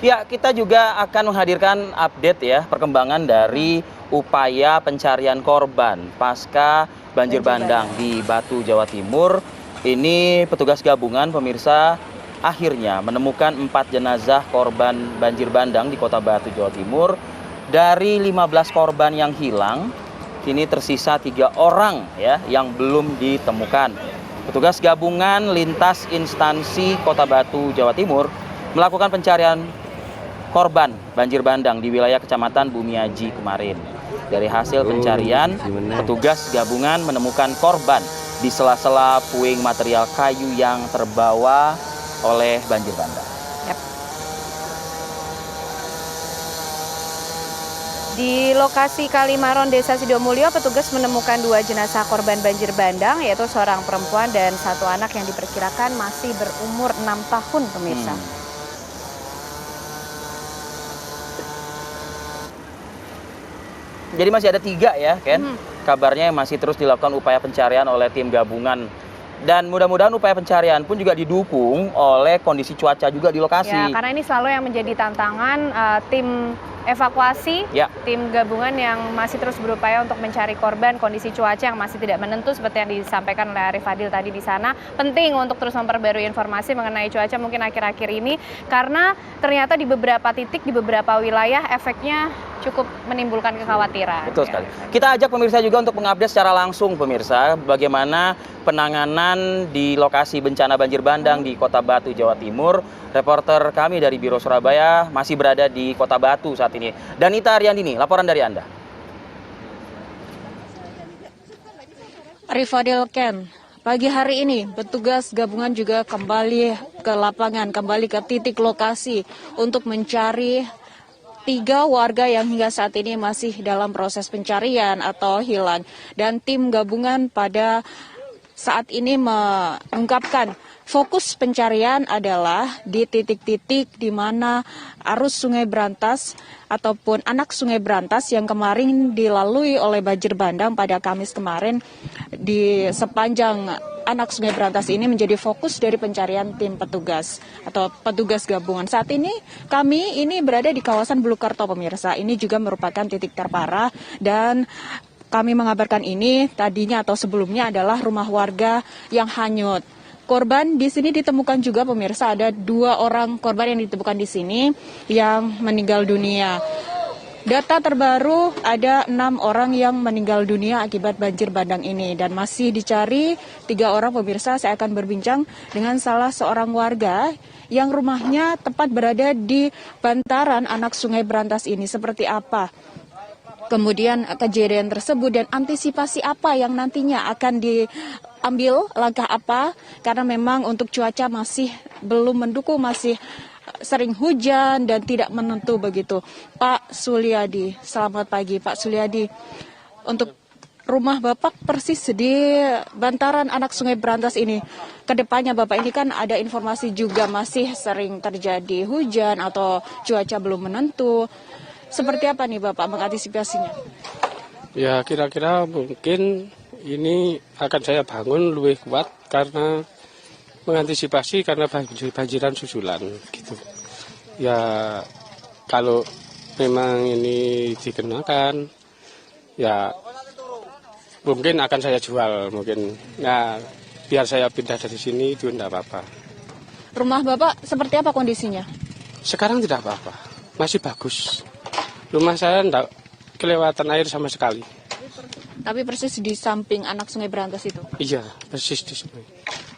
Ya, kita juga akan menghadirkan update ya, perkembangan dari upaya pencarian korban pasca banjir bandang di Batu, Jawa Timur. Ini petugas gabungan pemirsa akhirnya menemukan 4 jenazah korban banjir bandang di Kota Batu, Jawa Timur. Dari 15 korban yang hilang, kini tersisa 3 orang ya yang belum ditemukan. Petugas gabungan lintas instansi Kota Batu, Jawa Timur melakukan pencarian korban banjir bandang di wilayah Kecamatan Bumiaji kemarin. Dari hasil pencarian, petugas gabungan menemukan korban di sela-sela puing material kayu yang terbawa oleh banjir bandang. Di lokasi Kalimaron, Desa Sidomulyo, petugas menemukan 2 jenazah korban banjir bandang, yaitu seorang perempuan dan 1 anak yang diperkirakan masih berumur 6 tahun, pemirsa. Jadi masih ada 3 ya, Ken? Kabarnya masih terus dilakukan upaya pencarian oleh tim gabungan. Dan mudah-mudahan upaya pencarian pun juga didukung oleh kondisi cuaca juga di lokasi. Ya, karena ini selalu yang menjadi tantangan tim evakuasi, tim gabungan yang masih terus berupaya untuk mencari korban, kondisi cuaca yang masih tidak menentu seperti yang disampaikan oleh Arif Fadil tadi di sana. Penting untuk terus memperbarui informasi mengenai cuaca mungkin akhir-akhir ini, karena ternyata di beberapa titik, di beberapa wilayah efeknya cukup menimbulkan kekhawatiran. Betul sekali. Kita ajak pemirsa juga untuk mengupdate secara langsung pemirsa bagaimana penanganan di lokasi bencana banjir bandang di Kota Batu, Jawa Timur. Reporter kami dari Biro Surabaya masih berada di Kota Batu saat ini. Danita Ariandini, laporan dari Anda. Arif Fadil, Ken. Pagi hari ini, petugas gabungan juga kembali ke lapangan, kembali ke titik lokasi untuk mencari 3 warga yang hingga saat ini masih dalam proses pencarian atau hilang. Dan tim gabungan pada saat ini mengungkapkan fokus pencarian adalah di titik-titik di mana arus Sungai Brantas ataupun anak Sungai Brantas yang kemarin dilalui oleh banjir bandang pada Kamis kemarin. Di sepanjang anak Sungai Brantas ini menjadi fokus dari pencarian tim petugas atau petugas gabungan. Saat ini kami ini berada di kawasan Bulukerto, pemirsa. Ini juga merupakan titik terparah dan kami mengabarkan ini tadinya atau sebelumnya adalah rumah warga yang hanyut. Korban di sini ditemukan juga, pemirsa, ada 2 orang korban yang ditemukan di sini yang meninggal dunia. Data terbaru ada 6 orang yang meninggal dunia akibat banjir bandang ini dan masih dicari 3 orang, pemirsa. Saya akan berbincang dengan salah seorang warga yang rumahnya tepat berada di bantaran anak Sungai Brantas ini. Seperti apa kemudian kejadian tersebut dan antisipasi apa yang nantinya akan diambil, langkah apa, karena memang untuk cuaca masih belum mendukung, masih sering hujan dan tidak menentu begitu. Pak Suliadi, selamat pagi Pak Suliadi. Untuk rumah Bapak persis di bantaran anak Sungai Brantas ini, kedepannya Bapak ini kan ada informasi juga masih sering terjadi hujan atau cuaca belum menentu. Seperti apa nih Bapak mengantisipasinya? Ya kira-kira mungkin ini akan saya bangun lebih kuat karena mengantisipasi karena banjiran susulan gitu. Ya kalau memang ini dikenakan ya mungkin akan saya jual mungkin. Nah biar saya pindah dari sini itu tidak apa-apa. Rumah Bapak seperti apa kondisinya? Sekarang tidak apa-apa, masih bagus. Rumah saya tidak kelewatan air sama sekali. Tapi persis di samping anak Sungai Brantas itu? Iya, persis di sini.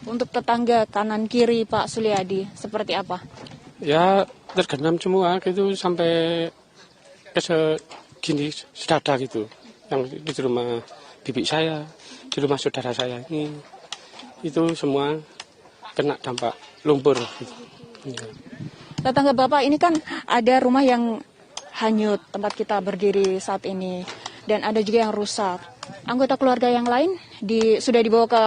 Untuk tetangga kanan kiri Pak Suliadi, seperti apa? Ya, tergenang semua gitu sampai ke segini, sedada gitu. Yang di rumah bibi saya, di rumah saudara saya ini, itu semua kena dampak lumpur. Gitu. Ya. Tetangga Bapak ini kan ada rumah yang hanyut tempat kita berdiri saat ini dan ada juga yang rusak. Anggota keluarga yang lain sudah dibawa ke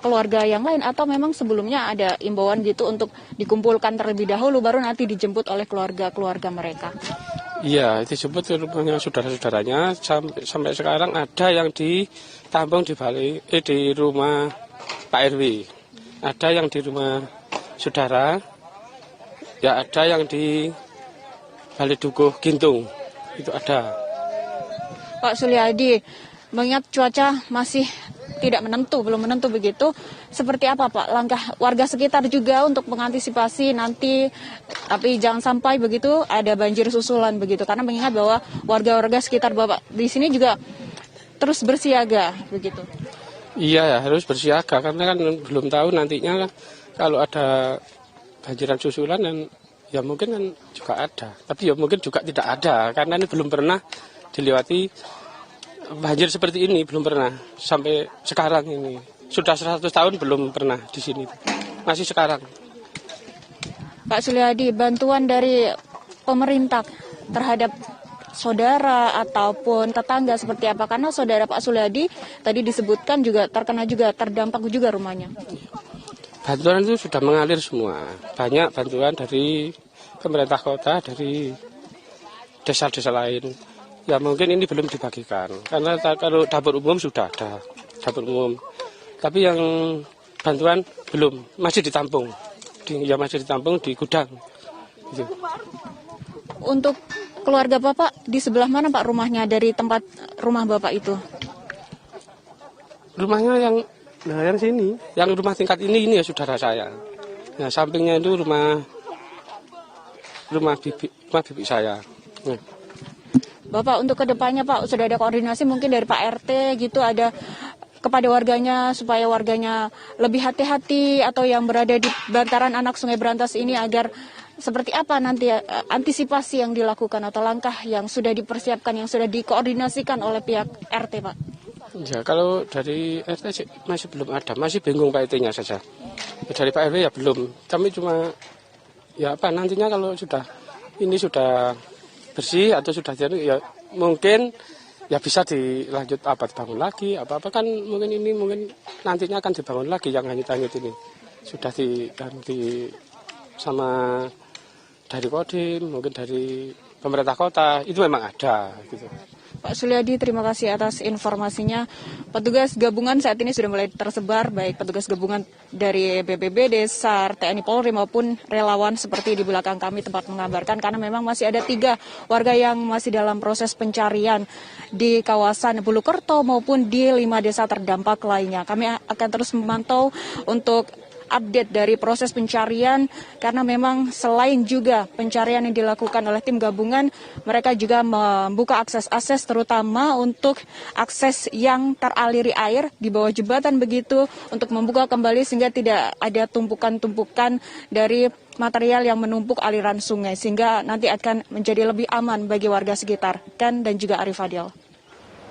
keluarga yang lain atau memang sebelumnya ada imbauan gitu untuk dikumpulkan terlebih dahulu baru nanti dijemput oleh keluarga mereka? Iya, dijemput ke rumahnya saudara-saudaranya. Sampai sekarang ada yang ditampung di rumah Pak RW, ada yang di rumah saudara, ya ada yang di Balik Dukuh Gintung itu ada. Pak Suliadi, mengingat cuaca masih tidak menentu, belum menentu begitu, seperti apa Pak langkah warga sekitar juga untuk mengantisipasi nanti, tapi jangan sampai begitu ada banjir susulan begitu, karena mengingat bahwa warga-warga sekitar Bapak di sini juga terus bersiaga begitu. Iya ya, harus bersiaga karena kan belum tahu nantinya kalau ada banjiran susulan dan ya mungkin kan juga ada, tapi ya mungkin juga tidak ada karena ini belum pernah dilewati banjir seperti ini, belum pernah sampai sekarang ini. Sudah 100 tahun belum pernah di sini, masih sekarang. Pak Suliadi, bantuan dari pemerintah terhadap saudara ataupun tetangga seperti apa? Karena saudara Pak Suliadi tadi disebutkan juga terkena juga, terdampak juga rumahnya. Bantuan itu sudah mengalir semua. Banyak bantuan dari pemerintah kota, dari desa-desa lain. Ya mungkin ini belum dibagikan. Karena kalau dapur umum sudah ada, dapur umum. Tapi yang bantuan belum, masih ditampung. Masih ditampung di gudang. Gitu. Untuk keluarga Bapak, di sebelah mana Pak rumahnya dari tempat rumah Bapak itu? Rumahnya yang sini, yang rumah tingkat ini ya saudara saya. Nah, sampingnya itu rumah bibi saya. Nah. Bapak, untuk kedepannya Pak, sudah ada koordinasi mungkin dari Pak RT gitu, ada kepada warganya supaya warganya lebih hati-hati atau yang berada di bantaran anak Sungai Berantas ini agar seperti apa nanti antisipasi yang dilakukan atau langkah yang sudah dipersiapkan, yang sudah dikoordinasikan oleh pihak RT Pak? Ya, kalau dari RT masih belum ada, masih bingung Pak RT-nya saja. Dari Pak RW ya belum, kami cuma ya apa nantinya kalau sudah bersih atau sudah jadi ya mungkin ya bisa dilanjut dibangun lagi apa kan mungkin nantinya akan dibangun lagi yang hanyut-hanyut ini sudah diganti sama dari Kodim mungkin dari pemerintah kota itu memang ada gitu. Pak Suliadi, terima kasih atas informasinya. Petugas gabungan saat ini sudah mulai tersebar, baik petugas gabungan dari BPBD, SAR, TNI Polri maupun relawan seperti di belakang kami tempat mengabarkan, karena memang masih ada 3 warga yang masih dalam proses pencarian di kawasan Bulukerto maupun di 5 desa terdampak lainnya. Kami akan terus memantau untuk update dari proses pencarian karena memang selain juga pencarian yang dilakukan oleh tim gabungan, mereka juga membuka akses terutama untuk akses yang teraliri air di bawah jembatan begitu untuk membuka kembali sehingga tidak ada tumpukan-tumpukan dari material yang menumpuk aliran sungai sehingga nanti akan menjadi lebih aman bagi warga sekitar. Ken dan juga Arif Fadil.